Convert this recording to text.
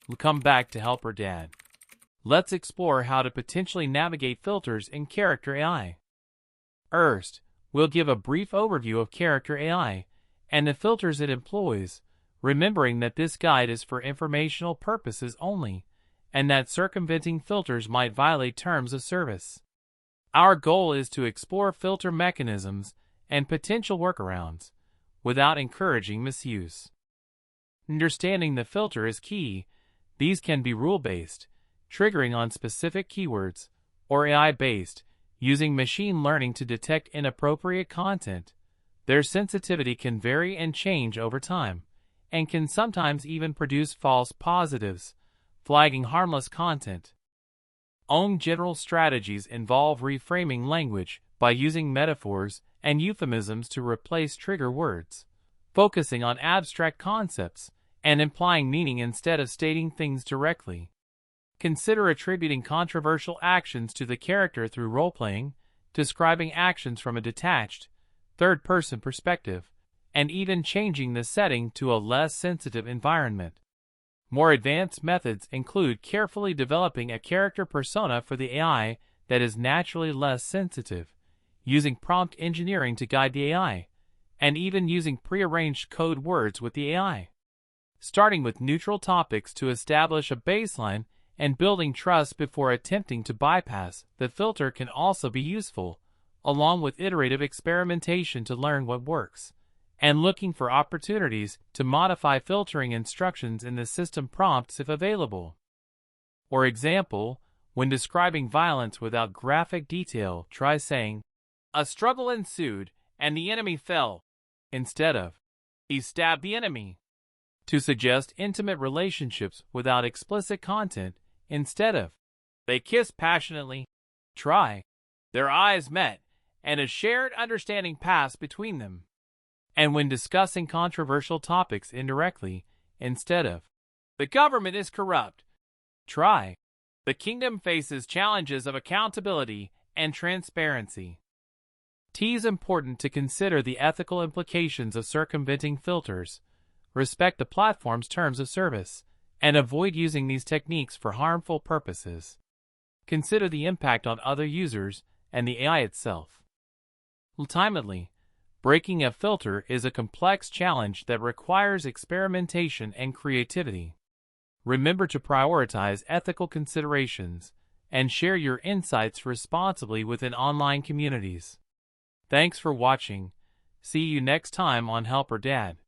We'll come back to Helper Dad. Let's explore how to potentially navigate filters in characterai. First, we'll give a brief overview of characterai and the filters it employs, remembering that this guide is for informational purposes only, and that circumventing filters might violate terms of service. Our goal is to explore filter mechanisms and potential workarounds, without encouraging misuse. Understanding the filter is key. These can be rule-based, triggering on specific keywords, or AI-based, using machine learning to detect inappropriate content. Their sensitivity can vary and change over time, and can sometimes even produce false positives, flagging harmless content. General strategies involve reframing language by using metaphors and euphemisms to replace trigger words, focusing on abstract concepts and implying meaning instead of stating things directly. Consider attributing controversial actions to the character through role-playing, describing actions from a detached, third-person perspective, and even changing the setting to a less sensitive environment. More advanced methods include carefully developing a character persona for the AI that is naturally less sensitive, using prompt engineering to guide the AI, and even using prearranged code words with the AI. Starting with neutral topics to establish a baseline and building trust before attempting to bypass the filter can also be useful, along with iterative experimentation to learn what works, and looking for opportunities to modify filtering instructions in the system prompts if available. For example, when describing violence without graphic detail, try saying, "A struggle ensued, and the enemy fell," instead of, "He stabbed the enemy." To suggest intimate relationships without explicit content, instead of, "They kissed passionately," try, "Their eyes met, and a shared understanding passed between them." And when discussing controversial topics indirectly, instead of, "The government is corrupt," try, "The kingdom faces challenges of accountability and transparency." It is important to consider the ethical implications of circumventing filters, respect the platform's terms of service, and avoid using these techniques for harmful purposes. Consider the impact on other users and the AI itself. Ultimately, breaking a filter is a complex challenge that requires experimentation and creativity. Remember to prioritize ethical considerations and share your insights responsibly within online communities. Thanks for watching. See you next time on Helper Dad.